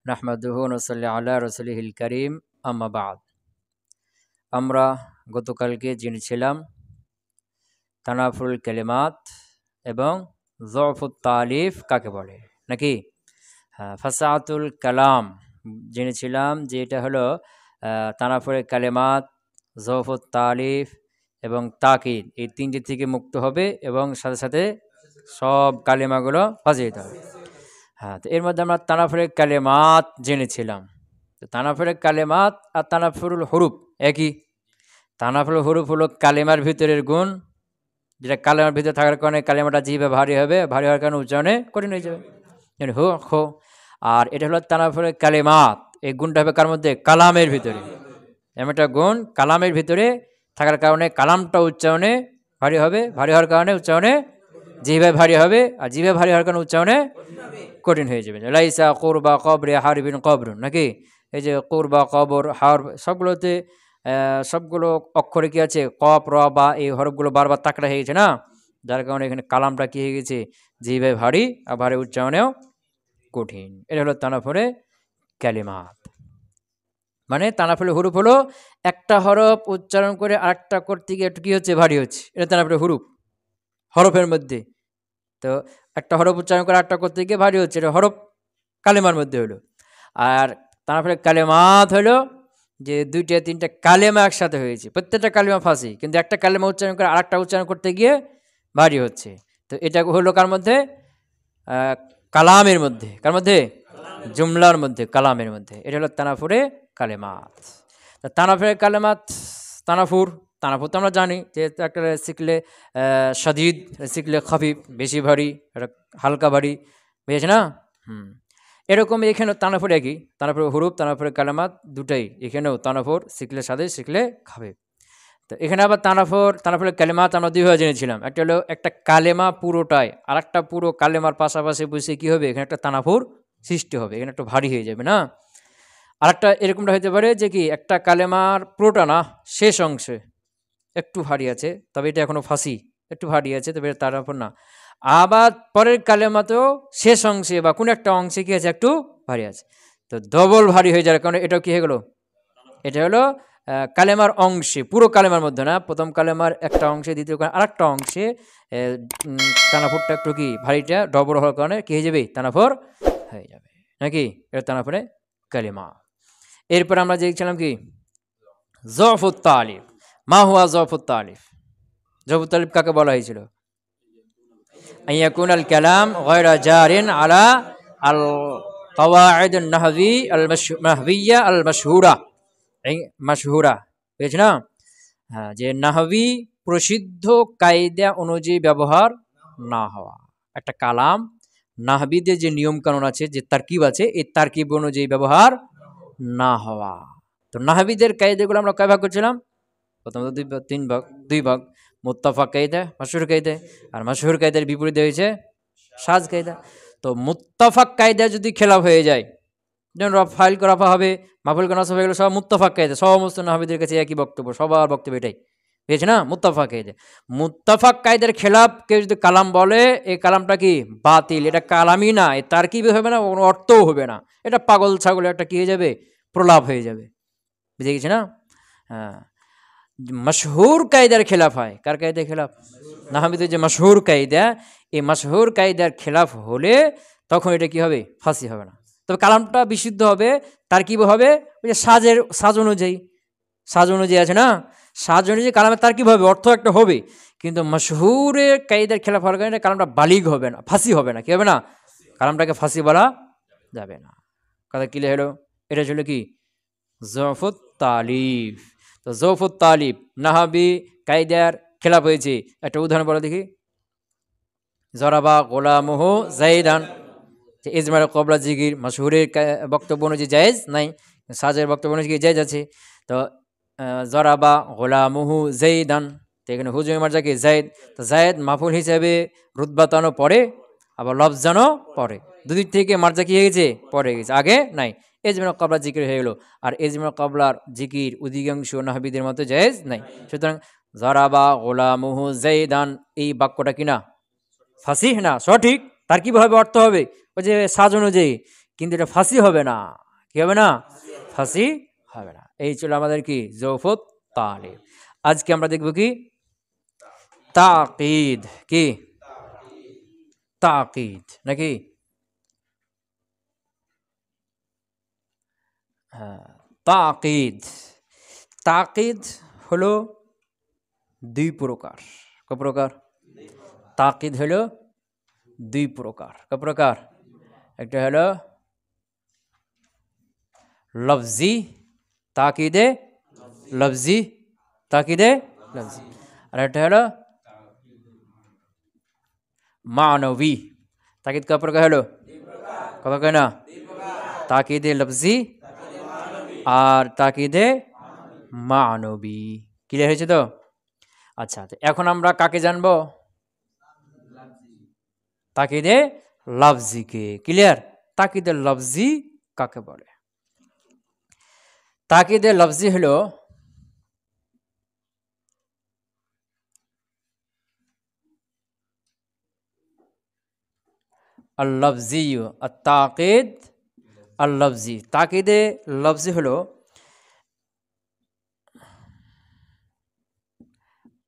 নাহমাদুহু ওয়া নুসাল্লি আলা রাসূলিহিল কারীম আম্মা বা'দ। আমরা গতকালকে জেনেছিলাম তানাফুল কালিমাত এবং যফুত তালিফ কাকে বলে, নাকি? হ্যাঁ, ফাসাহাতুল কালাম জেনেছিলাম যে এটা হলো তানাফুল কালিমাত, যফুত তালিফ এবং তাকিদ, এই তিনটি থেকে মুক্ত হবে এবং সাথে সাথে সব কালিমাগুলো বাজিয়ে দিতে হবে। হ্যাঁ, তো এর মধ্যে আমরা তানাফুলের কালেমাত জেনেছিলাম। তো তানাফুলের কালেমাত আর তানাফুরুল হুরুফ একই। তানাফুল হুরুফ হলো কালেমার ভিতরের গুণ, যেটা কালেমার ভিতরে থাকার কারণে কালেমাটা জিভে ভারী হবে, ভারী হওয়ার কারণে উচ্চারণে কঠিন হয়ে যাবে, হো খো। আর এটা হলো তানাফুলের কালেমাত, এই গুণটা হবে কার মধ্যে? কালামের ভিতরে। এমন একটা গুণ কালামের ভিতরে থাকার কারণে কালামটা উচ্চারণে ভারী হবে, ভারী হওয়ার কারণে উচ্চারণে জিভে ভারী হবে, আর জিভে ভারী হওয়ার কারণে উচ্চারণে কঠিন হয়ে যাবে। লাইসা কুরবা কবরে হারবিন কবরুন, নাকি? এই যে কুরবা, কবর, হার, সবগুলোতে সবগুলো অক্ষরে কি আছে? কফ, র, বা, এই হরফগুলো বারবার তাকড়া হয়ে গেছে না, যার কারণে এখানে কালামটা কি হয়ে গেছে? জিভে ভারী, আর ভারী উচ্চারণেও কঠিন। এটা হলো তানাফুলে কালিমাত। মানে তানাফুলে হুরুফ হলো একটা হরফ উচ্চারণ করে আরেকটা করতে গিয়ে একটু কি হচ্ছে? ভারী হচ্ছে, এটা তানাফুলে হুরুফ, হরফের মধ্যে। তো একটা হরফ উচ্চারণ করে আরেকটা করতে গিয়ে ভারী হচ্ছে, এটা হরফ কালেমার মধ্যে হলো। আর তারপরে কালেমাত হলো যে দুইটা তিনটা কালেমা একসাথে হয়েছে, প্রত্যেকটা কালেমা ফাঁসি, কিন্তু একটা কালেমা উচ্চারণ করে আরেকটা উচ্চারণ করতে গিয়ে ভারী হচ্ছে। তো এটা হলো কার মধ্যে? কালামের মধ্যে। কার মধ্যে? জুমলার মধ্যে, কালামের মধ্যে। এটা হলো তানাফুরে কালেমাত। তানাফুরে কালেমাত, তানাফুর তানাফুর তো আমরা জানি যে একটা শিখলে শাদীদ, শিখলে খাফিফ, বেশি ভারী, এটা হালকা ভারী, বুঝেছে না? এরকম এখানেও তানাফুর একই, তানাফুর হুরুফ, তানাফুর কালামাত দুটাই। এখানেও তানাফুর শিখলে সাদে, শিখলে খাফিফ। তো এখানে আবার তানাফুরের কালেমাত আমরা দুইভাবে জেনেছিলাম। একটা হলো একটা কালেমা পুরোটাই, আর একটা পুরো কালেমার পাশাপাশি বসে কি হবে? এখানে একটা তানাফুর সৃষ্টি হবে, এখানে একটু ভারী হয়ে যাবে না। আরেকটা এরকমটা হতে পারে যে কি একটা কালেমার পুরোটা না, শেষ অংশে একটু ভারী আছে, তবে এটা এখনো ফাঁসি, একটু ভারী আছে, তবে এটা তানাফুর না। আবার পরের কালেমাতেও শেষ অংশে বা কোনো একটা অংশে কি আছে? একটু ভারী আছে। তো ডবল ভারী হয়ে যাওয়ার কারণে এটাও কি হয়ে গেল? এটা হলো কালেমার অংশে, পুরো কালেমার মধ্যে না, প্রথম কালেমার একটা অংশে, দ্বিতীয় আরেকটা অংশে তানাফুরটা একটু কি ভারীটা ডবল হওয়ার কারণে কি হয়ে যাবে? তানাফুর হয়ে যাবে, নাকি? এটা তানাফুরে কালেমা। এরপর আমরা দেখছিলাম কি? যফুত তালিফ। মা হুয়া যফুত তালিফ? যফুত তালিফ কাকে বলা হয়েছিল? আইয়াকুন আল কালাম গায়রা জারিন আলা আল কাওয়াইদ আন নাহভি আল মাহভিয়া আল মাশহুরা। এই মাশহুরা, বুঝেছ না? হ্যাঁ, যে নাহভি প্রসিদ্ধ কায়দা অনুযায়ী ব্যবহার না হওয়া। একটা কালাম নাহবিদের যে নিয়ম কানুন আছে, যে তারকিব আছে, এই তারকিব অনুযায়ী ব্যবহার না হওয়া। তো নাহবিদের কায়দাগুলো আমরা কয় ভাগ করছিলাম? প্রথমত দুই ভাগ। মুত্তাফাক কায়দা, মাশহুর কায়দা। আর মাশহুর কায়দার বিপরীতে হয়েছে শায কায়দা। তো মুত্তাফাক কায়দা যদি খেলাফ হয়ে যায়, যেমন ফাইল রাফা হবে, মাফুল নসব হয়ে গেল, সব মুত্তাফাক কায়দা, সমস্ত নাহবিদের কাছে একই বক্তব্য, সবার বক্তব্য এটাই, বুঝেছে না? মুত্তাফাক কায়দা। মুত্তাফাক কায়দার খেলাফ কেউ যদি কালাম বলে, এই কালামটা কি? বাতিল, এটা কালামই না, এ তারকিব হবে না, কোনো অর্থও হবে না, এটা পাগল ছাগল একটা কি হয়ে যাবে? প্রলাপ হয়ে যাবে, বুঝে গেছে না? হ্যাঁ। মশহুর কায়দার খেলাফ হয়। কার কায়দার খেলাফ? নাহবিদের যে মশহুর কায়দা, এই মশহুর কায়দার খেলাফ হলে তখন এটা কি হবে? ফাঁসি হবে না, তবে কালামটা বিশুদ্ধ হবে, তার কি হবে? ওই যে সাজ অনুযায়ী আছে না, সাজ অনুযায়ী কালামের তার কি হবে? অর্থ একটা হবে, কিন্তু মশহুরের কায়দার খেলাফ হওয়ার কারণে কালামটা বালিগ হবে না, ফাঁসি হবে না। কি হবে না? কালামটাকে ফাঁসি বলা যাবে না। কথা ক্লিয়ার হলো? এটা ছিল কি? যফুত তালিফ। তো যফুত তালিফ নাহবি কায়দার খেলাফ হয়েছে, একটা উদাহরণ বলো দেখি। জরাবা গোলামুহু জাইদান, যে ইজমার কবলা জিগির মাশহুরের বক্তব্য অনুযায়ী জায়েজ নাই, সাজের বক্তব্য অনুযায়ী জায়েজ আছে। তো জরাবা গোলামুহু জাইদান, তো এখানে হুজুর মার্জাকে জায়েদ, তো জায়েদ মাফুল হিসেবে রুতবাতানো পরে, আবার লফজানো পরে, দুদিক থেকে মার্জা কি হয়ে গেছে? পরে গেছে, আগে নাই। এজমার কবলা জিকির হয়ে গেল, আর এজমার কবলার জিকির অধিকাংশ নাহবিদের মতো জায়েজ নাই। সুতরাং জরাবা গোলামুহু জাইদান এই বাক্যটা কিনা ফাসিহ না, সঠিক, তার কিভাবে অর্থ হবে? ওই যে সাজ অনুযায়ী, কিন্তু এটা ফাসি হবে না। কি হবে না? ফাসি হবে না। এই ছিল আমাদের কি জৌফুত তালিব। আজকে আমরা দেখব কি তাকিদ। কি তাকিদ নাকি? হ্যাঁ, তাকিদ। তাকিদ হলো দুই প্রকার। কয় প্রকার? তাকিদ হলো দুই প্রকার। কয় প্রকার? একটা হলো লফজি তাকিদে লফজি, তাকিদে লফজি। আর একটা হলো মানবী। তাকিদ কয় প্রকার হলো? কথা কয় না? তাকিদে লফজি আর তাকিদে মানবী। ক্লিয়ার হয়েছে তো? আচ্ছা, তো এখন আমরা কাকে জানবো? তাকিদে লফজিকে। ক্লিয়ার? তাকিদে লফজি কাকে বলে? তাকিদে লফজি হলো আল-লফজি, আত-তাকিদ আল-লফজি। তাকিদে লফজি হলো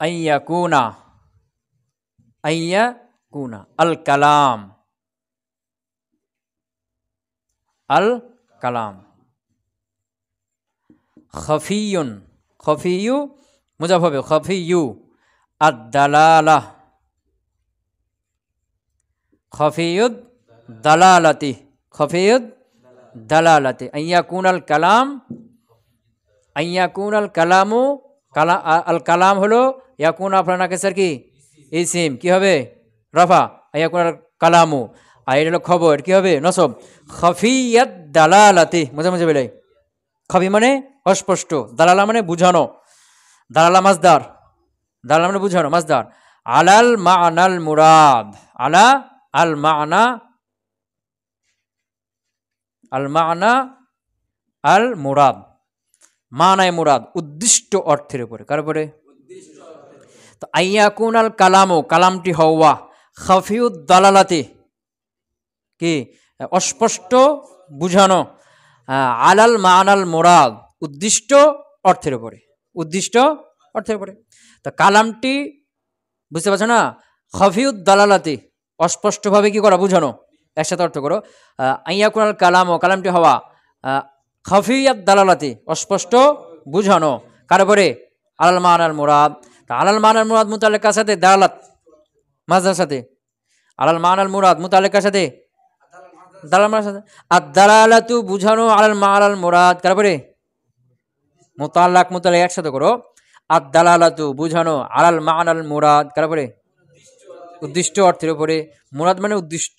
আইয়াকুনা আইয়াকুনা আল কালাম আল কালাম খফিয়ুন, খফিয়ু মুজাফ হবে খফিয়ু, আদ-দালালা খফিয়ুদ দালালাতি, খফিয়ুদ দালালাতি। আইয়াকুনাল কালাম, আইয়াকুনাল কালামু, কালা আল কালাম হলো ইয়াকুন আপনার নাকেসের কি ইসিম, কি হবে? রফা। আইয়াকুনাল কালামু, আর এটা হলো খবর, কি হবে? নসব। খফিয়াত দালালাতি, মুজে মুজে বেলাই। খফি মানে অস্পষ্ট, দালালা মানে বুঝানো, দালালা মাজদার, দালালা মানে বুঝানো মাজদার। আলাল মা'নাল মুরাদ, আলা আল মা'না, আল মা'না আল মুরাদ, মানায় মুরাদ উদ্দিষ্ট অর্থের উপরে। কার উপরে? তো আইয়াকুন আল কালামু, কালামটি হওয়া, খাফিউদ দালালাতি কি অস্পষ্ট বুঝানো, আলাল মানাল মুরাদ উদ্দিষ্ট অর্থের উপরে, উদ্দিষ্ট অর্থের উপরে। তো কালামটি বুঝতে পারছো না? খাফিউদ দালালাতি অস্পষ্টভাবে কি করা? বুঝানো। একসাথে অর্থ করো। আইয়াকুন আল কালামু, কালামটি হওয়া, খাফিয়াত দালালাতি অস্পষ্ট বুঝানো। কার উপরে? আলাল মানাল মুরাদ। তা আলাল মানাল মুরাদ মুতাল্লিকার সাথে দালালাত মাজদার সাথে, আলাল মানাল মুরাদ মুতাল্লিকার সাথে দালাল মানার সাথে। আর দালালাতু বুঝানো, আলাল মানাল মুরাদ কার উপরে? মুতাল্লাক মুতাল্লিক একসাথে করো। আর দালালাতু বুঝানো, আলাল মানাল মুরাদ কার উপরে? উদ্দিষ্ট অর্থের উপরে। মুরাদ মানে উদ্দিষ্ট,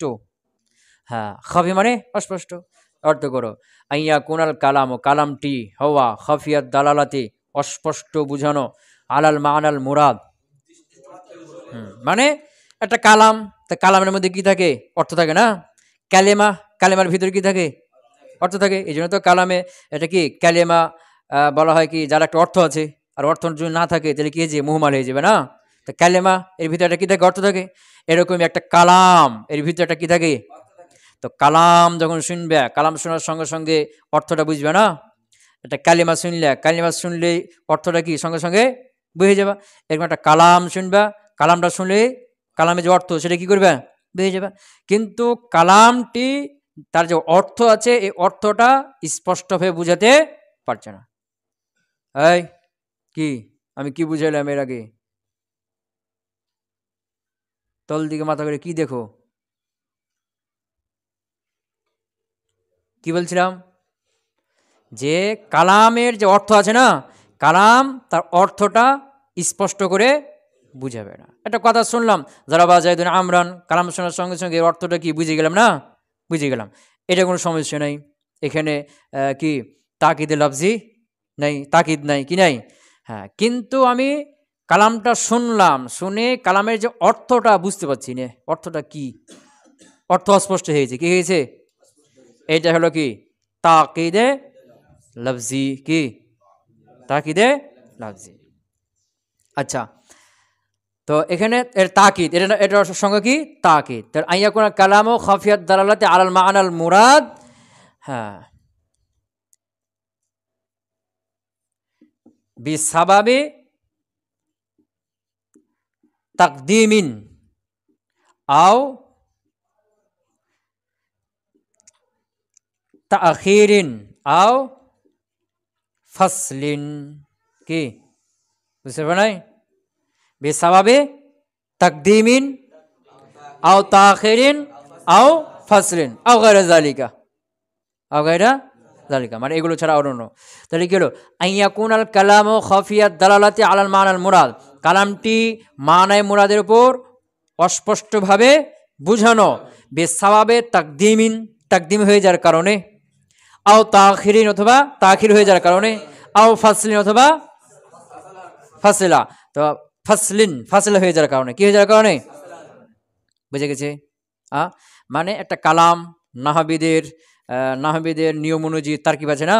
হ্যাঁ। খাফি মানে অস্পষ্ট। অর্থ করো আইয়া কুনাল কালাম, কালামটি হওয়া, খাফিয়াত দালালাতি অস্পষ্ট বুঝানো, আলাল মানাল মুরাদ মানে একটা কালাম, তা কালামের মধ্যে কি থাকে? অর্থ থাকে না? কালেমা, কালেমার ভিতরে কি থাকে? অর্থ থাকে। এই জন্য তো কালামে এটা কি কালেমা বলা হয়, কি যার একটা অর্থ আছে, আর অর্থ যদি না থাকে তাহলে কি হয়ে মুহমাল হয়ে যাবে না? তো কালেমা এর ভিতরে একটা কি থাকে? অর্থ থাকে। এরকমই একটা কালাম, এর ভিতরে একটা কি থাকে? তো কালাম যখন শুনবে, কালাম শোনার সঙ্গে সঙ্গে অর্থটা বুঝবে না? একটা কালিমা শুনলে, কালিমা শুনলে অর্থটা কি সঙ্গে সঙ্গে বুঝে যাবে। এরকম একটা কালাম শুনবা, কালামটা শুনলে কালামে যে অর্থ সেটা কি করবে? বুঝে যাবে। কিন্তু কালামটি তার যে অর্থ আছে, এই অর্থটা স্পষ্টভাবে বুঝাতে পারছে না। এই কি আমি কি বুঝাইলাম এর আগে? তল দিকে মাথা করে কি দেখো? কি বলছিলাম? যে কালামের যে অর্থ আছে না, কালাম তার অর্থটা স্পষ্ট করে বুঝাবে না। একটা কথা শুনলাম, যারা জাইদুন আমরান, কালাম শোনার সঙ্গে সঙ্গে এর অর্থটা কি বুঝে গেলাম না? বুঝে গেলাম, এটা কোনো সমস্যা নেই। এখানে কি তাকিদে লফজি নেই, তাকিদ নাই, কি নাই? হ্যাঁ, কিন্তু আমি কালামটা শুনলাম, শুনে কালামের যে অর্থটা বুঝতে পারছি না, অর্থটা কি? অর্থ অস্পষ্ট হয়েছে, কি হয়েছে? এইটা হলো কি তাকিদে লফজি, কি তাকিদে লফজি। আচ্ছা, তো এখানে এর তাকিদ, এটার সঙ্গে কি তাকিদ। আইয়াকুনা কালামু খাফিয়াত দালালাতি আলাল মা'নাল মুরাদ, হ্যাঁ, বিসাবাবে তাকদিমিন আও তাখিরিন আও ফাসলিন। কি বুঝতে পারেন নাই? বিসাবাবে তাকদিমিন আও তাখিরিন আও ফাসলিন আও গায়রা যালিকা, আও গায়রা যালিকা মানে এগুলো ছাড়া অন্য। তাহলে কি হলো? আইয়াকুনাল কালামু খাফিয়াত দালালাতি আলাল মানাল মুরাদ, কালামটি মানায় মুরাদের উপর অস্পষ্টভাবে বুঝানো, বিসাবাবে তাকদিমিন তাকদিম হয়ে যাওয়ার কারণে, আও তাখিরিন অথবা তাখির হয়ে যাওয়ার কারণে, আও ফাসলিন অথবা ফাসিলা, তো ফাসলিন ফাসিলা হয়ে যাওয়ার কারণে, কি হয়ে যাওয়ার কারণে? বুঝে গেছে? মানে একটা কালাম নাহবিদের নিয়ম অনুযায়ী তারকিব আছে না,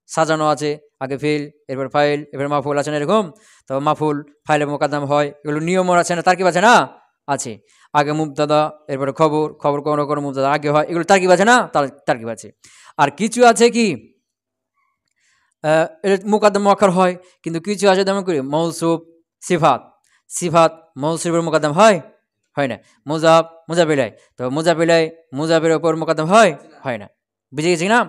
সাজানো আছে, আগে ফিল এরপর ফাইল এরপর মাফুল আছে না, এরকম। তো মাফুল ফাইলে মোকাদ্দাম হয়, এগুলো নিয়ম আছে না, তারকিব আছে না, আছে। আগে মুবতাদা এরপরে খবর কোনো কোনো মুবতাদা আগে হয়, এগুলো তারকিব আছে না, তারকিব আছে। আর কিছু আছে কি মুকাদ্দাম মুআক্খার হয়, কিন্তু কিছু আছে যেমন করি মৌসুফ সিফাত মৌসুফের মুকাদ্দাম হয় না। মুজাফ তো মুজাফের ওপর মুকাদ্দাম হয় না। বুঝে গেছি না?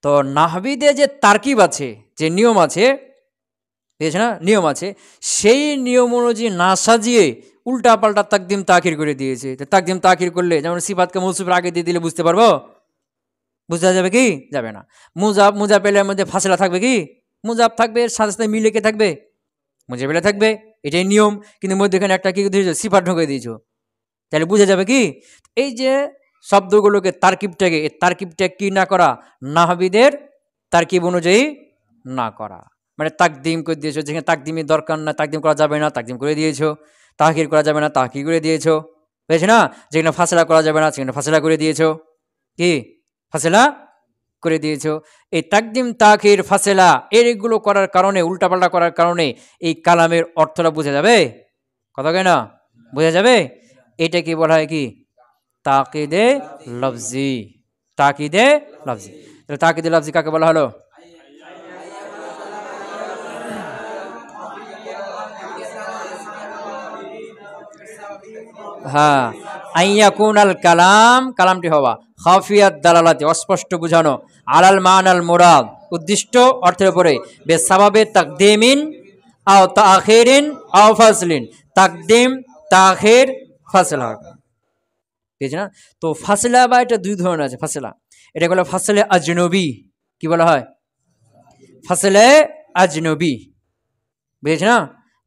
তো নাহবিদে যে তারকিব আছে, যে নিয়ম আছে, বুঝেছে না, নিয়ম আছে, সেই নিয়ম অনুযায়ী না সাজিয়ে উল্টা পাল্টা তাকদিম তাখির করে দিয়েছে। তাকদিম তাখির করলে যেমন সিফাতকে মৌসুফের আগে দিয়ে দিলে বুঝতে পারবো? বুঝতে যাবে কি? যাবে না। মুজাফেলের মধ্যে ফাসলা থাকবে কি? মুজাফ থাকবে, এর সাথে সাথে মিলে কে থাকবে? মুজাফেলে থাকবে, এটাই নিয়ম। কিন্তু মধ্যেখানে একটা কি দিয়েছো? সিফাত ঢুকে দিয়েছো, তাহলে বুঝে যাবে কি? এই যে শব্দগুলোকে তারকিবটা কি না করা? নাহবিদের তারকিব অনুযায়ী না করা, মানে তাকদিম করে দিয়েছো যেখানে তাকদিমের দরকার না, তাকদিম করা যাবে না, তাকদিম করে দিয়েছো। তাহকির করা যাবে না, তাহকির করে দিয়েছো। বুঝেছো না? যেখানে ফাসলা করা যাবে না, সেখানে ফাসলা করে দিয়েছো। কি ফাসলা করে দিয়েছো? এই তাকদিম তাখির ফাসলা এইগুলো করার কারণে, উল্টাপাল্টা করার কারণে এই কালামের অর্থটা বোঝা যাবে, কথা কয় না, বোঝা যাবে। এটা কি বলা হয়? কি তাকিদে লফজি। তাকিদে লফজি। তাহলে তাকিদে লফজি কাকে বলা হলো? হ্যাঁ, আইয়াকুনাল কালাম, কালামটি হওয়া, খাফিয়াত দালালাতি অস্পষ্ট বুঝানো, আলাল মানাল মুরাদ উদ্দিষ্ট অর্থের উপরে, বেসাবাবে তাকদিমিন আও তাখিরিন আও ফাসলিন, তাকদিম তাখির ফাসলা, ঠিক না? তো ফাসলা বা এটা দুই ধরনের আছে। ফাসলা এটা বলা ফাসলে আজনবী। কি বলা হয়? ফাসলে আজনবী, বুঝেছ না?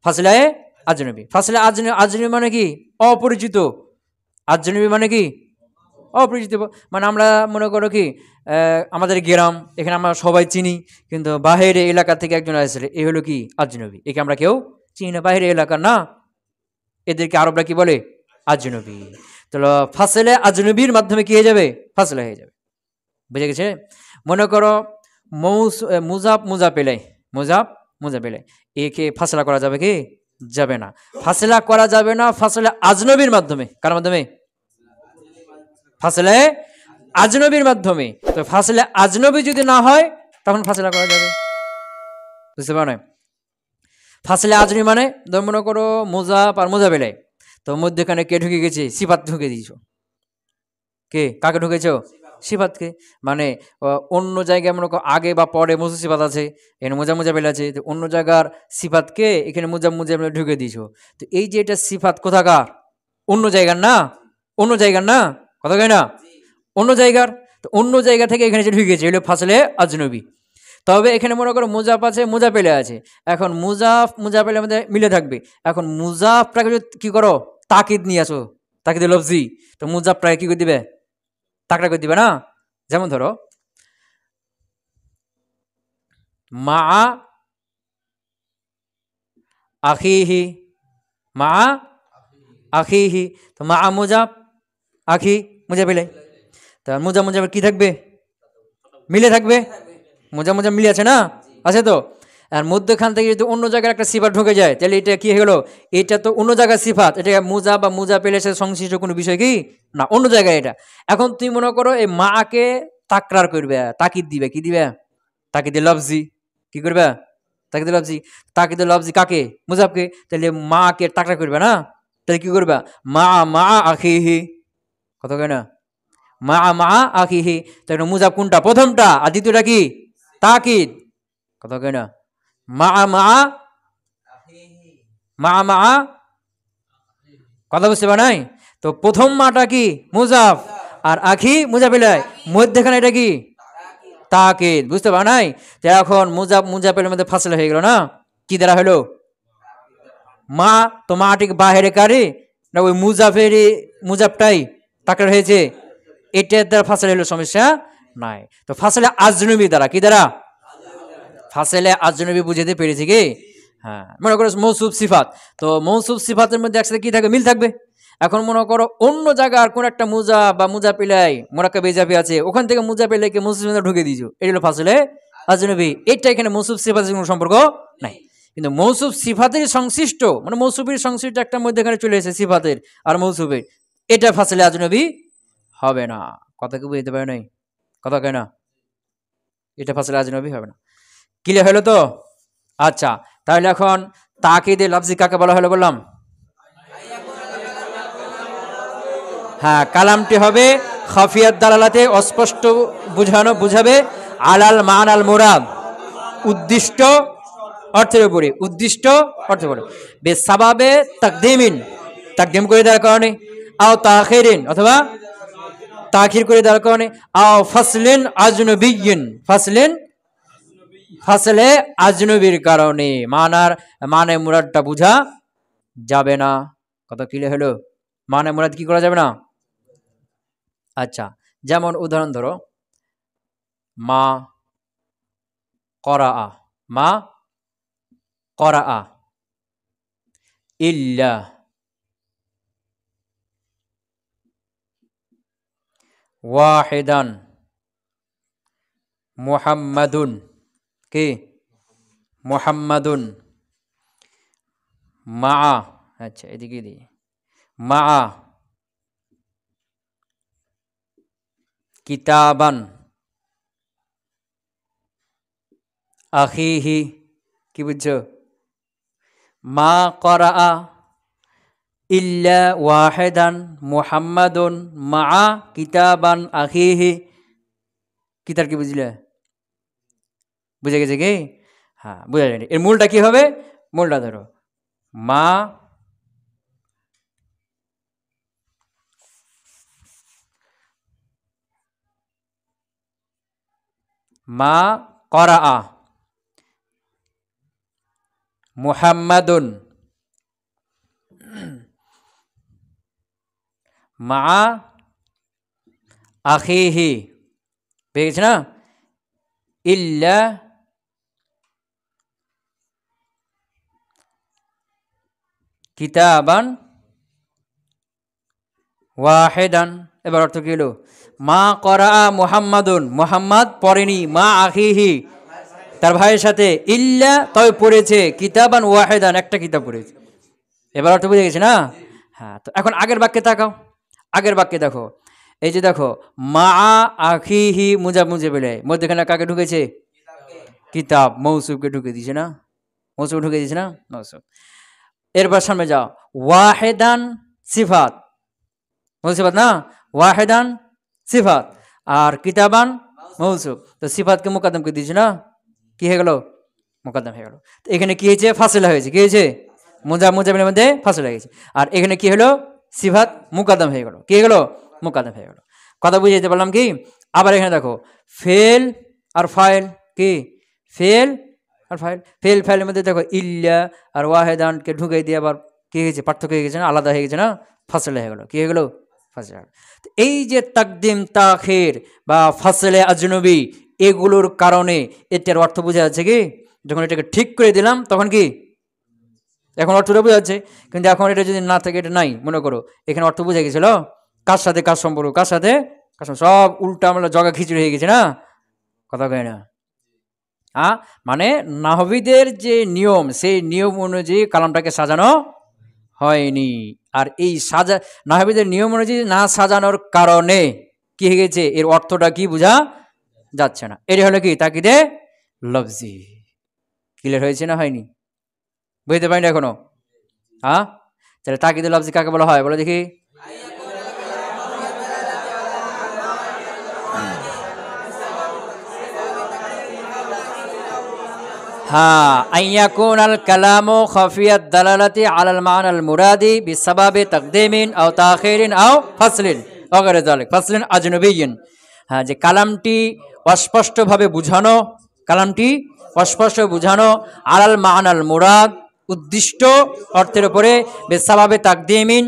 ফাসলে আজনবী। ফাসলে আজনবী মানে কি? অপরিচিত। আজনবী মানে কি? অপরিচিত। মানে আমরা মনে করো কি আমাদের গ্রাম, এখানে আমরা সবাই চিনি, কিন্তু বাহিরে এলাকা থেকে একজন আসলে, এ হলো কি? আজনবী। একে আমরা কেউ চিনি না, বাহিরে এলাকার না, এদেরকে আরবরা কি বলে? আজনবী। তাহলে ফাসলে আজনবীর মাধ্যমে কি হয়ে যাবে? ফাসলা হয়ে যাবে। বুঝে গেছে? মনে করো মুজাফ একে ফাসলা করা যাবে কি? যাবে না। ফাসলা করা যাবে না ফাসলে আজনবীর মাধ্যমে। কার মাধ্যমে? ফাসলে আজনবীর মাধ্যমে। তো ফাসলে আজনবী যদি না হয় তখন ফাসলা করা যাবে। বুঝতে পারো? ফাসলে আজনবী মানে মনে করো মুজাফ আর মুজাফেলাই, তো মধ্যখানে কে ঢুকে গেছে? সিফাত ঢুকে দিয়েছো। কে? কাকে ঢুকেছো? সিফাতকে। মানে অন্য জায়গায় মনে করো আগে বা পরে মুজা সিফাত আছে, এখানে মুজাফেল আছে, অন্য জায়গার সিফাতকে এখানে মুজাফেল ঢুকে দিয়েছো। তো এই যে এটা সিফাত কোথাকার? অন্য জায়গার না, কথা কয় না, অন্য জায়গার। তো অন্য জায়গা থেকে এখানে ঢুকে গেছে, এগুলো ফাসলে আজনবী। তবে এখানে মনে করো মুজাফ আছে, মুজাফেলে আছে, এখন মুজাফেলের মধ্যে মিলে থাকবে। এখন মুজাফটাকে কি করো? তাকিদ নিয়ে আসো, তাকিদে লফজি। তো মুজাফটাকে কি করে দিবে? তাকড়া করে দিবে না। যেমন ধরো মা আখিহি, তো মা মুজাফ, আখি মুজাফেলে। তা মুজাফ কি থাকবে? মিলে থাকবে। মুজাফ মিলে আছে না, আছে তো। আর মধ্যখান থেকে যদি অন্য জায়গায় একটা সিফাত ঢুকে যায়, তাহলে এটা কি হয়ে গেল? এটা তো অন্য জায়গায় সিফাত, এটা মুজা বা মুজাফেলের সাথে সংশ্লিষ্ট কোনো বিষয় কি না, অন্য জায়গায় এটা। এখন তুমি মনে করো এই মাকে তাকরার করবে, তাকিদ দিবে, কি দিবে? তাকিদে লফজি, কি করবে? তাকিদে লফজি। তাকিদে লফজি কাকে? মুজাফকে। তাহলে মাকে তাকরার করবে না, তাহলে কি করবে? মা মা আখিহি, কথা কয় না? মা মা আখিহি, তাহলে মুজাফ কোনটা? প্রথমটা, আর দ্বিতীয়টা কি? তাকিদ, কথা কয় না? মা মা মা মা, কথা বুঝতে পারে নাই? তো প্রথম মাটা কি? মুজাফ, আর আখি মুজাফিলাই, মধ্যখানে এটা কি? তাকিদ, বুঝতে পারে নাই? তো এখন মুজাফ মুজাফের মধ্যে ফাসলা হয়ে গেল না, কি দ্বারা হলো? মা, তো মাটি বাহিরে কারি না ওই মুজাফেরই, মুজাফটাই তাকরার হয়েছে, এটার দ্বারা ফাসলা হলো, সমস্যা নাই। তো ফাসলে আজনবী দ্বারা, কি দ্বারা? ফাসলে আজনবী বুঝাতে পেরেছি কি? হ্যাঁ, মনে করো মৌসুফ সিফাত, তো মৌসুফ সিফাতের মধ্যে একসাথে কি থাকবে? মিল থাকবে। এখন মনে করো অন্য জায়গার কোন একটা মুজা বা মুজাপিলাই মোরাক্কাব ইজাফি আছে, ওখান থেকে মুজাপিলাইকে মৌসুফ সিফাতে ঢুকে দিয়েছো, এটা হলো ফাসলে আজনবী। এটা এখানে মৌসুফ সিফাতের কোনো সম্পর্ক নাই। কিন্তু মৌসুফ সিফাতের সংশ্লিষ্ট, মানে মৌসুফের সংশ্লিষ্ট একটা মধ্যে এখানে চলে এসেছে সিফাতের আর মৌসুফের, এটা ফাসলে আজনবী হবে না। কথা কি বুঝতে পারে নাই? কথা কয় না? এটা ফাসলে আজনবী হবে না। ক্লিয়ার হলো তো? আচ্ছা, তাহলে এখন তাকিদে লফজি কাকে বলা হলো বললাম? হ্যাঁ, কালামটি হবে খাফিয়াত দালালাতে, অস্পষ্ট বুঝাবে, আলাল মান আল মুরাদ, উদ্দিষ্ট অর্থের উপরে, উদ্দিষ্ট অর্থের উপরে, বেসাবাবে তাকদিমিন, তাকদিম করে দেওয়ার কারণে, আও তাখিরিন, অথবা তাখির করে দেওয়ার কারণে, আও ফাসলিন আজনবিয়িন, ফাসলে আজনবীর কারণে মানে মুরাদটা বুঝা যাবে না। কথা ক্লিয়ার হলো? মানে মুরাদ কি করা যাবে না? আচ্ছা, যেমন উদাহরণ ধরো, মা করাআ, মা করাআ, ইল্লা ওয়াহিদান মুহাম্মাদুন, কি? মুহাম্মাদুন মা, আচ্ছা এদিকে দিই, মা কিতাবান আখিহি, কি বুঝছো? মা করাআ ইল্লা ওয়াহিদান মুহাম্মাদুন মা কিতাবান আখিহি, কিতার কি বুঝলে? বুঝে গেছে কি? হ্যাঁ, বুঝা যায়নি। এর মূলটা কি হবে? মূলটা ধরো, মা মা করাআ মুহাম্মাদুন মা আখিহি, পেয়ে গেছে না? ইল্লা কিতাবান ওয়াহিদান। এবার অর্থ কি হলো? মা করাআ মুহাম্মাদুন, মুহাম্মদ পড়েনি, মা আখিহি তার ভাইয়ের সাথে, ইল্লা তবে পড়েছে, কিতাবান ওয়াহিদান একটা কিতাব পড়েছে। এবার অর্থ বুঝে গেছে না? হ্যাঁ, তো এখন আগের বাক্যে তাকাও, আগের বাক্যে দেখো, এই যে দেখো, মা আখিহি মুজাব মুজাবিলে, মধ্যখানে কাকে ঢুকেছে? কিতাব, মৌসুফকে ঢুকে দিয়েছে না? মৌসুফ ঢুকে দিয়েছে না? মৌসুফ। এরপর সামনে যাও, ওয়াহেদান সিফাত, মৌসিফাত না, ওয়াহেদান সিফাত, আর কিতাবান মৌসুফ, তো সিফাতকে মুকাদ্দম করে দিয়েছে না? কি হয়ে গেল? মুকাদ্দম হয়ে গেল। তো এখানে কি হয়েছে? ফাসিলা হয়েছে। কি হয়েছে? মুজাব মুজাবিনের মধ্যে ফাসিলা হয়েছে। আর এখানে কি হলো? সিফাত মুকাদ্দম হয়ে গেল। কি হয়ে গেল? মুকাদ্দম হয়ে গেল। কথা বুঝে যেতে পারলাম কি? আবার এখানে দেখো, ফেল আর ফাইল, কি? ফেল আর ফাইল, ফেল ফাইলের মধ্যে দেখো ইল্লা আর ওয়াহেদানকে ঢুকাই দিয়ে আবার কি হয়েছে? পার্থক্য হয়ে গেছে না? আলাদা হয়ে গেছে না? ফাসিলা হয়ে গেল। কি হয়ে গেল? ফাসিলা। এই যে তাকদিম তাখির বা ফাসলে আজনবী, এগুলোর কারণে এটার অর্থ বোঝা যাচ্ছে কি? যখন এটাকে ঠিক করে দিলাম তখন কি? এখন অর্থটা বোঝা যাচ্ছে। কিন্তু এখন এটা যদি না থাকে, এটা নাই, মনে করো এখানে অর্থ বোঝা গেছিল, কার সাথে কার সম্পর্ক, কার সাথে কার সম্পর্ক, সব উল্টা আমরা জগা খিচুড়ি হয়ে গেছে না? কথা কয় না? হ্যাঁ, মানে নাহবিদের যে নিয়ম, সেই নিয়ম অনুযায়ী কালামটাকে সাজানো হয়নি। আর এই নাহবিদের নিয়ম অনুযায়ী না সাজানোর কারণে কি হয়ে গেছে, এর অর্থটা কি বোঝা যাচ্ছে না। এটা হলো কি তাকিদে লফজি। ক্লিয়ার হয়েছে না হয়নি? বুঝতে পারিনি এখনো? হ্যাঁ, তাহলে তাকিদে লফজি কাকে বলা হয় বলে দেখি? হ্যাঁ, আইয়াকুন আল কালামু খাফিয়াত দালালাতি আলাল মা'নাল মুরাদি বিসাবাবি তাকদিমিন আও তাখিরিন আও ফাসলিন ওয়া গায়রি যালিক, ফাসলিন আজনবিয়্যিন। হ্যাঁ, যে কালামটি অস্পষ্টভাবে বুঝানো, কালামটি অস্পষ্ট বুঝানো, আলাল মা'নাল মুরাদ উদ্দিষ্ট অর্থের উপরে, বিসাবাবি তাকদিমিন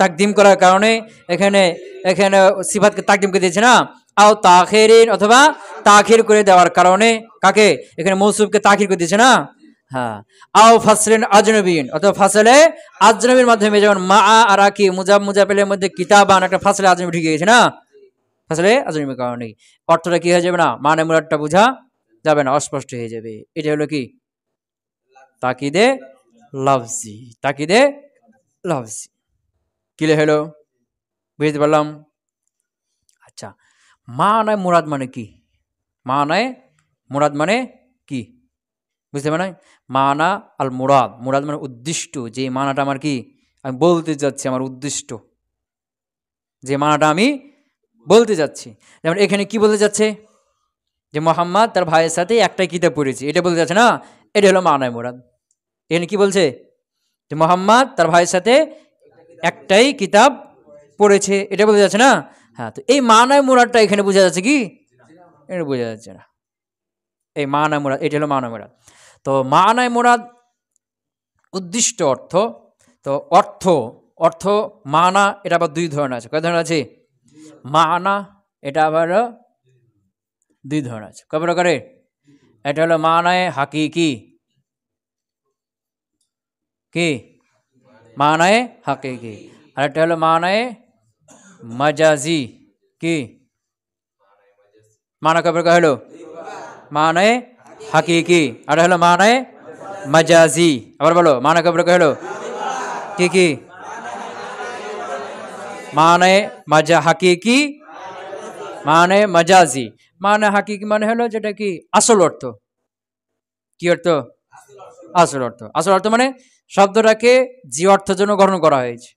তাকদিম করার কারণে, এখানে এখানে সিফাতকে তাকদিম করে দিয়েছে না, আও তাখিরিন অথবা তাখির করে দেওয়ার কারণে, কাকে এখানে মৌসুফকে তাখির করে দিয়েছে না, হ্যাঁ, আও ফাসলিন আজনবিয়িন অথবা ফাসলে আজনবির মাধ্যমে, যেমন মা আর আকি মুজাফেলের মধ্যে কিতাবান একটা ফাসলে আজনবি ঢুকে গেছে না, ফাসলে আজনবির কারণে অর্থটা কি হয়ে যাবে না, মানে মুরাদটা বোঝা যাবে না, অস্পষ্ট হয়ে যাবে। এটা হলো কি তাকিদে লফজি, তাকিদে লফজি। ক্লিয়ার হলো? বুঝতে পারলাম? আচ্ছা, মানায় মুরাদ মানে কি? মানায় মুরাদ মানে কি বুঝতে পারেন? মানা আল মুরাদ, মুরাদ মানে উদ্দিষ্ট, যে মানাটা আমার কি আমি বলতে যাচ্ছি, আমার উদ্দিষ্ট যে মানাটা আমি বলতে যাচ্ছি। যেমন এখানে কি বলতে যাচ্ছে, যে মোহাম্মদ তার ভাইয়ের সাথে একটাই কিতাব পড়েছে, এটা বলতে যাচ্ছে না, এটা হলো মানায় মুরাদ। এখানে কি বলছে, যে মোহাম্মদ তার ভাইয়ের সাথে একটাই কিতাব পড়েছে, এটা বলতে যাচ্ছে না। হ্যাঁ, তো এই মানায় মুরাদটা এখানে বোঝা যাচ্ছে কি? এটা বোঝা যাচ্ছে না। এই মানায় মুরাদ, এটা হলো মানায় মুরাদ। তো মানায় মুরাদ উদ্দিষ্ট অর্থ। তো অর্থ অর্থ মানা এটা আবার দুই ধরনের আছে। কয় ধরনের আছে? মানা এটা আবার দুই ধরনের আছে। কয় প্রকারে? এটা হলো মানায় হাকিকি, কি মানায় হাকিকি, আর এটা হলো মানায় মাজাজি। কি মানা কয় প্রকার হলো? মানায় হাকিকি, আর হলো মানায় মাজাজি। আবার বলো, মানা কয় প্রকার হলো? কি কি? মানে মাজা হাকিকি, মানে মাজাজি। মানে হাকিকি মানে হলো যেটা কি আসল অর্থ। কি অর্থ? আসল অর্থ। আসল অর্থ মানে শব্দটাকে যে অর্থের জন্য গ্রহণ করা হয়েছে।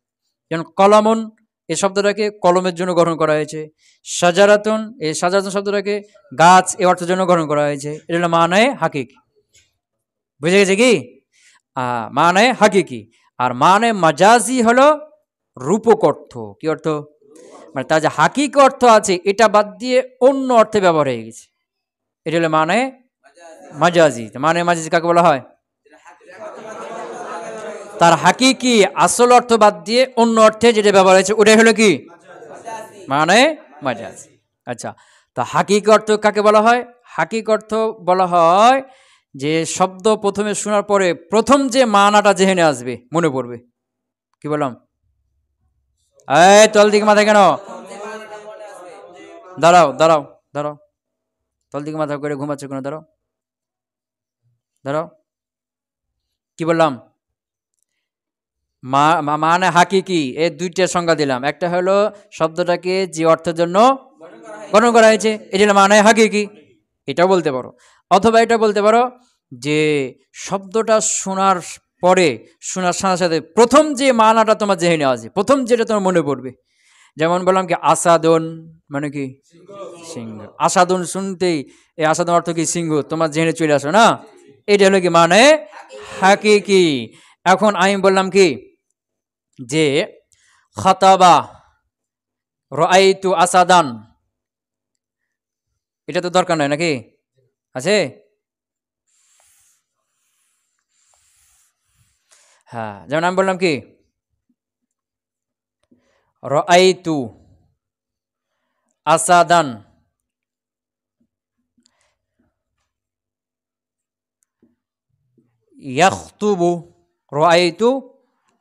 যেমন কলামুন এই শব্দটাকে কলমের জন্য গ্রহণ করা হয়েছে। সাজারাতুন এই সাজারাতুন শব্দটাকে গাছ এই অর্থের জন্য গ্রহণ করা হয়েছে। এটা হলো মানে হাকিকি। বুঝে গেছে কি? মানে হাকিকি। আর মানে মাজাজি হলো রূপক অর্থ। কি অর্থ? মানে তার যে হাকিক অর্থ আছে এটা বাদ দিয়ে অন্য অর্থে ব্যবহার হয়ে গেছে, এটা হলো মানে মাজাজি। মানে মাজাজি কাকে বলা হয়? তার হাকিকি আসল অর্থ বাদ দিয়ে অন্য অর্থে যেটা ব্যবহার হয়েছে ওটাই হলো কি মানে মাজাজি। আচ্ছা, তো হাকিক অর্থ কাকে বলা হয়? হাকিক অর্থ বলা হয় যে শব্দ প্রথমে শোনার পরে প্রথম যে মানাটা যেখানে আসবে মনে পড়বে। কি বললাম? এই তল দিকে মাথা কেন? দাঁড়াও দাঁড়াও দাঁড়াও, তল দিকে মাথা করে ঘুমাচ্ছ কেন? দাঁড়াও দাঁড়াও, কি বললাম? মানে হাকিকি এই দুইটা সংজ্ঞা দিলাম। একটা হলো শব্দটাকে যে অর্থের জন্য গঠন করা হয়েছে এটা হলো মানে হাকিকি, এটাও বলতে পারো। অথবা এটা বলতে পারো যে শব্দটা শোনার পরে, শোনার সাথে সাথে প্রথম যে মানাটা তোমার জেহেনে আছে, প্রথম যেটা তোমার মনে পড়বে। যেমন বললাম কি আসাদন মানে কি সিংহ। আসাদন শুনতেই এই আসাদন অর্থ কি সিংহ, তোমার জেহেনে চলে আসো না, এটা হলো কি মানে হাকিকি। এখন আমি বললাম কি যে খাতাবা রাআইতু আসাদান, এটা তো দরকার নয় নাকি? আছে? হ্যাঁ, যেমন আমি বললাম কি রাআইতু আসাদান, ইয়াখতুবু, রাআইতু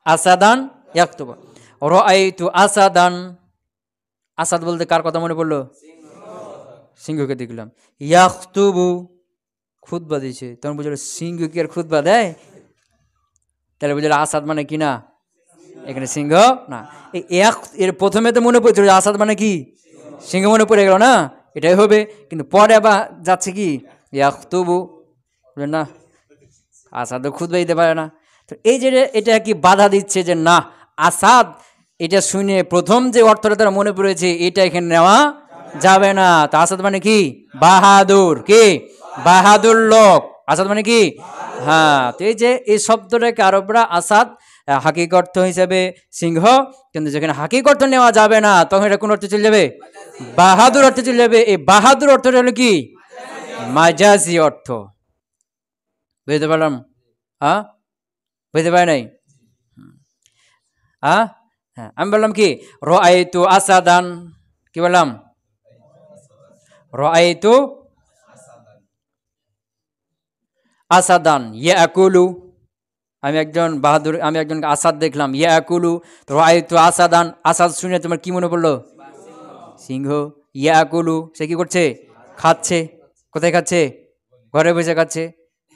আসাদান ইয়াখতুবু, রাআইতু আসাদান। আসাদ বলতে কার কথা মনে পড়লো? সিংহকে দেখলাম। ইয়াখতুবু খুতবা দিছে, তখন বুঝলো সিংহ কি আর খুতবা দেয়? তাহলে বুঝলো আসাদ মানে কি না, এখানে সিংহ না। এর প্রথমে তো মনে পড়ছিল আসাদ মানে কি সিংহ মনে পড়ে গেল না, এটাই হবে। কিন্তু পরে আবার যাচ্ছে কি ইয়াখতুবু, না আসাদ খুতবা দিতে পারে না। তো এই যে এটা কি বাধা দিচ্ছে যে না, আসাদ এটা শুনে প্রথম যে অর্থটা তারা মনে পড়েছে এটা এখানে নেওয়া যাবে না। তো আসাদ মানে কি বাহাদুর, কি বাহাদুর লোক, আসাদ মানে কি হ্যাঁ। তো এই যে এই শব্দটাকে আরবরা আসাদ হাকিক অর্থ হিসেবে সিংহ, কিন্তু যেখানে হাকিক অর্থ নেওয়া যাবে না তখন এটা কোন অর্থে চলে যাবে, বাহাদুর অর্থে চলে যাবে। এই বাহাদুর অর্থটা হলো কি মাজাজি অর্থ। বুঝতে পারলাম? হ্যাঁ বুঝতে পারে নাই? হ্যাঁ, আমি বললাম কি রাআইতু আসাদান, কি বললাম রাআইতু আসাদান ইয়াকুলু, আমি একজন বাহাদুর, আমি একজন আসাদ দেখলাম। ইয়াকুলু, রাআইতু আসাদান, আসাদ শুনে তোমার কি মনে পড়লো, সিংহ। ইয়াকুলু, সে কি করছে, খাচ্ছে। কোথায় খাচ্ছে, ঘরে বসে খাচ্ছে,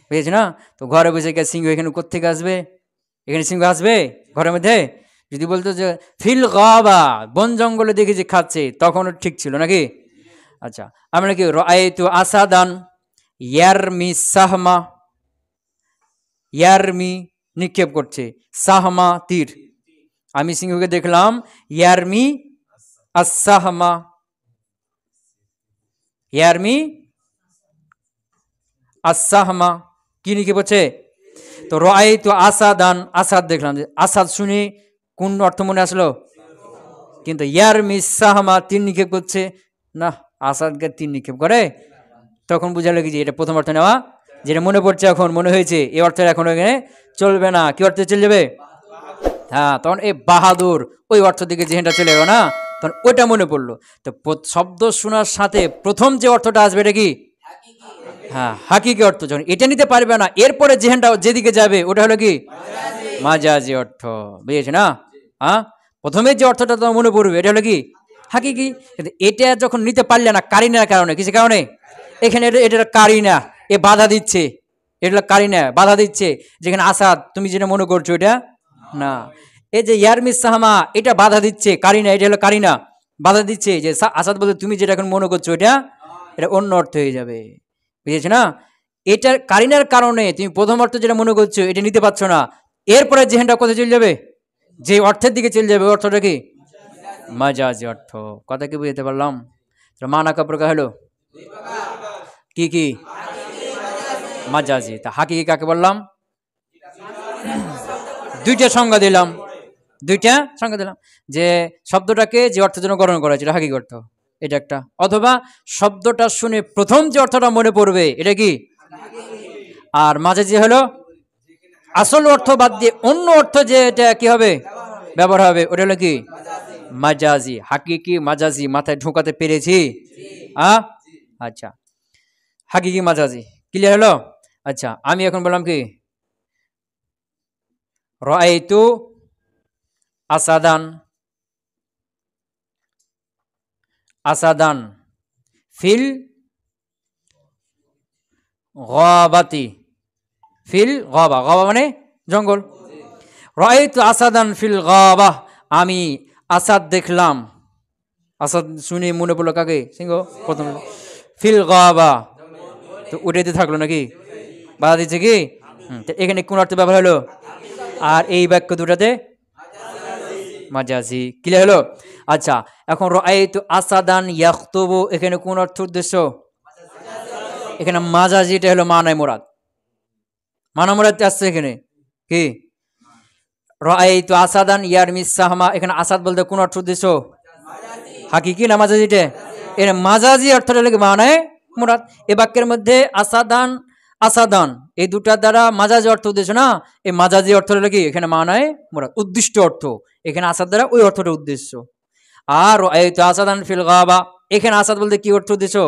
বুঝেছি না? তো ঘরে বসে গিয়ে সিংহ এখানে কোত্থেকে আসবে, এখানে সিংহ আসবে ঘরের মধ্যে? যদি বলতো যে ফিল গাবা, বন জঙ্গলে দেখেছি খাচ্ছে, তখন ঠিক ছিল নাকি? আচ্ছা, আমরা কি রাআইতু আসাদান ইয়ারমি সাহমা, ইয়ারমি নিক্ষেপ করছে, সাহমা তীর, আমি সিংহকে দেখলাম ইয়ারমি আসাহমা, ইয়ারমি আসাহমা, কি নিক্ষেপ করছে? তো রাআইতু আসাদান, আসাদ দেখলাম, যে আসাদ শুনে কোন অর্থ মনে আসলো, কিন্তু ইয়ারমি সাহমা তীর নিক্ষেপ করছে না, আসাদকে তীর নিক্ষেপ করে, তখন বোঝা লাগে যে এটা প্রথম অর্থ নেওয়া, যেটা মনে পড়ছে এখন, মনে হয়েছে এই অর্থের এখন এখানে চলবে না, কি অর্থে চলে যাবে? হ্যাঁ, তখন এই বাহাদুর ওই অর্থ দিকে যেখানটা চলে গেল না, তখন ওইটা মনে পড়লো। তো শব্দ শোনার সাথে প্রথম যে অর্থটা আসবে এটা কি, হ্যাঁ হাকিকি অর্থ। যখন এটা নিতে পারবে না, এরপরে যেখানটা যেদিকে যাবে ওটা হলো কি মাজাজি অর্থ, বুঝেছে না? হ্যাঁ, প্রথমে যে অর্থটা তোমার মনে পড়বে এটা হলো কি হাকিকি। কিন্তু এটা যখন নিতে পারলে না কারিনার কারণে, কিছু কারণে, এখানে এটা কারিনা, এ বাধা দিচ্ছে, এটা কারিনা বাধা দিচ্ছে, যেখানে আসাদ তুমি যেটা মনে করছো এটা না। এই যে ইয়ারমিস সাহমা, এটা বাধা দিচ্ছে, কারিনা, এটা হলো কারিনা, বাধা দিচ্ছে যে আসাদ বলতে তুমি যেটা এখন মনে করছো এটা অন্য অর্থ হয়ে যাবে, বুঝেছো না? এটার কারিনার কারণে তুমি প্রথম অর্থ যেটা মনে করছো এটা নিতে পারছো না, এরপরে যেখানটা কোথায় চলে যাবে, যে অর্থের দিকে চলে যাবে, অর্থটা কি মাজাজি অর্থ। কথা কি বুঝতে পারলাম? মানা কা প্রকার হলো কি কি মাজাজি। তা হাকিকি কাকে বললাম? দুইটা সংজ্ঞা দিলাম, দুইটা সংজ্ঞা দিলাম, যে শব্দটাকে যে অর্থের জন্য গ্রহণ করা হয়েছে এটা হাকিকি অর্থ, এটা একটা। অথবা শব্দটা শুনে প্রথম যে অর্থটা মনে পড়বে এটা কি, আর মাজাজি হলো আসল অর্থ বাদ দিয়ে অন্য অর্থ যে এটা কি হবে, ব্যবহার হবে, ওটা হলো কি মাজাজি। হাকিকি মাজাজি মাথায় ঢোকাতে পেরেছি? আচ্ছা, হাকিকি মাজাজি ক্লিয়ার হলো? আচ্ছা, আমি এখন বললাম কি রাআইতু আসাদান, আসাদান ফিল গাবাতি, ফিল গাবা, গাবা মানে জঙ্গল। রাআইতু আসাদান ফিল গাবা, আমি আসাদ দেখলাম, আসাদ শুনে মনে পড়লো কাকে, সিংহ প্রথম। ফিল গাবা, তো উঠাইতে থাকলো নাকি, বাধা দিচ্ছে কি? এখানে কোন অর্থ ব্যবহার হলো, আর এই বাক্য দুটাতে মাজাজি, ক্লিয়ার হলো? আচ্ছা, এখন রাআইতু আসাদান ইয়াখতুবু, এখানে কোন অর্থ উদ্দেশ্য, এখানে মাজাজি, এটা হলো মানায় মুরাদ, মানা মুরাদ আসছে এখানে কি রাআইতু আসাদান ইয়ারমিস সাহমা, এখানে আসাদ বলতে কোন অর্থ উদ্দেশ্য, হাকিকি না মাজাজি? এর মাজাজি অর্থটা লাগে মানায় মুরাদ। এই বাক্যের মধ্যে আসাদান আসাদান এই দুটার দ্বারা মাজাজি অর্থ উদ্দেশ্য না, এই মাজাজি অর্থ হলো কি এখানে মানায় মুরাদ, উদ্দিষ্ট অর্থ, এখানে আসাদ দ্বারা ওই অর্থটা উদ্দেশ্য। আর রাআইতু আসাদান ফিল গাবা, এখানে আসাদ বলতে কি অর্থ উদ্দেশ্য,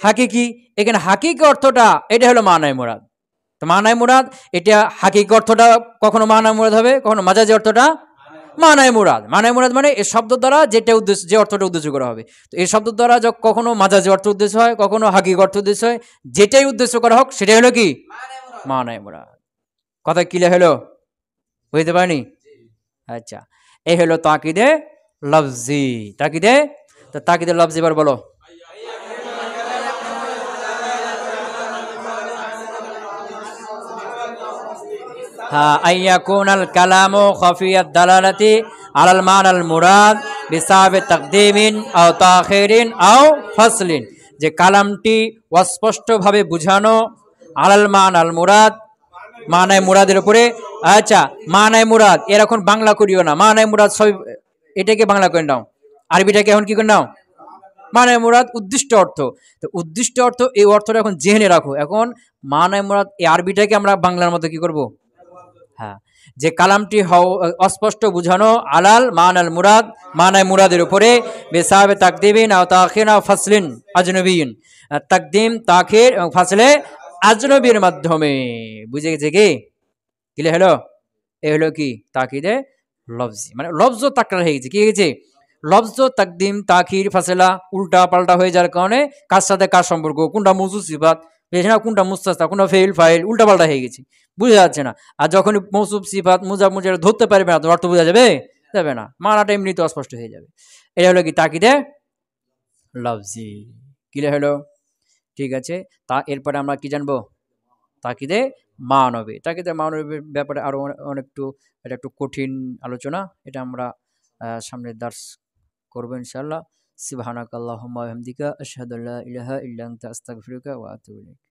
হাকিকি, এখানে হাকিকি অর্থটা এটা হলো মানায় মুরাদ। তো মানায় মুরাদ, এটা হাকিকি অর্থটা কখনো মানায় মুরাদ হবে, কখনো মাজাজি অর্থটা মানায় মুরাদ। মানায় মুরাদ মানে এই শব্দ দ্বারা যেটা উদ্দেশ্য, যে অর্থটা উদ্দেশ্য করা হবে। তো এই শব্দ দ্বারা কখনো মাজাজি অর্থ উদ্দেশ্য হয়, কখনো হাকিকি অর্থ উদ্দেশ্য হয়, যেটাই উদ্দেশ্য করা হোক সেটাই হলো কি মানায় মুরাদ। কথা ক্লিয়ার হলো? বুঝতে পারিনি? আচ্ছা, এই হলো তাকিদে লফজি, তাকিদে তা তাকিদের লফজ এবার বলো। হ্যাঁ, আইয়াকুনাল কালামু খাফিয়াত দালালাতি আলাল মানাল মুরাদ বিসাবে তাকদিমিন আও তাখিরিন আও ফাসলিন, যে কালামটি অস্পষ্টভাবে বুঝানো আলাল মানাল মুরাদ, মানায় মুরাদের উপরে। আচ্ছা, মানায় মুরাদ এর এখন বাংলা করিও না, মানায় মুরাদ সব এটাকে বাংলা করে নাও, আরবিটাকে এখন কি করে নাও, মানায় মুরাদ উদ্দিষ্ট অর্থ। তো উদ্দিষ্ট অর্থ, এই অর্থটা এখন জেনে রাখো। এখন মানায় মুরাদ এই আরবিটাকে আমরা বাংলার মতো কি করব, হ্যাঁ, যে কালামটি অস্পষ্ট বুঝানো আলাল মানাল মুরাদ, মানায় মুরাদের উপরে, বেসাবে তাকদিমিন আও তাখির আও ফাসলিন আজনবিয়িন, তাকদিম তাখির এবং ফাসলে আজনবীর মাধ্যমে। বুঝে গেছে কি? ক্লিয়ার হলো? এ হলো কি তাকিদে লফজি, মানে লফজ তাকরার হয়ে গেছে। কি হয়ে গেছে? লফজ তাকদিম তাখির ফাসলা উল্টা পাল্টা হয়ে যাওয়ার কারণে কার সাথে কার সম্পর্ক, কোনটা মৌসুফ সিফাত, কোনটা মুস্তাসনা, কোনটা ফেইল ফাইল, উল্টা পাল্টা হয়ে গেছে, বুঝা যাচ্ছে না। আর যখন মৌসুফ সিফাত মুজাফ মুজার ধরতে পারবে না, তো অর্থ বোঝা যাবে যাবে না, মানাটা এমনিতে অস্পষ্ট হয়ে যাবে। এটা হলো কি তাকিদে লফজি। ক্লিয়ার হলো? ঠিক আছে। তা এরপরে আমরা কি জানবো? তাকিদে মানবী। তাকিদে মানবীর ব্যাপারে আরো অনেকটু, এটা একটু কঠিন আলোচনা, এটা আমরা সামনের দার্স করবো ইনশাআল্লাহ। সুবহানাকাল্লাহুম্মা ওয়া বিহামদিকা আশহাদু আল্লা ইলাহা ইল্লা আনতা আস্তাগফিরুকা ওয়া আতুবু ইলাইক।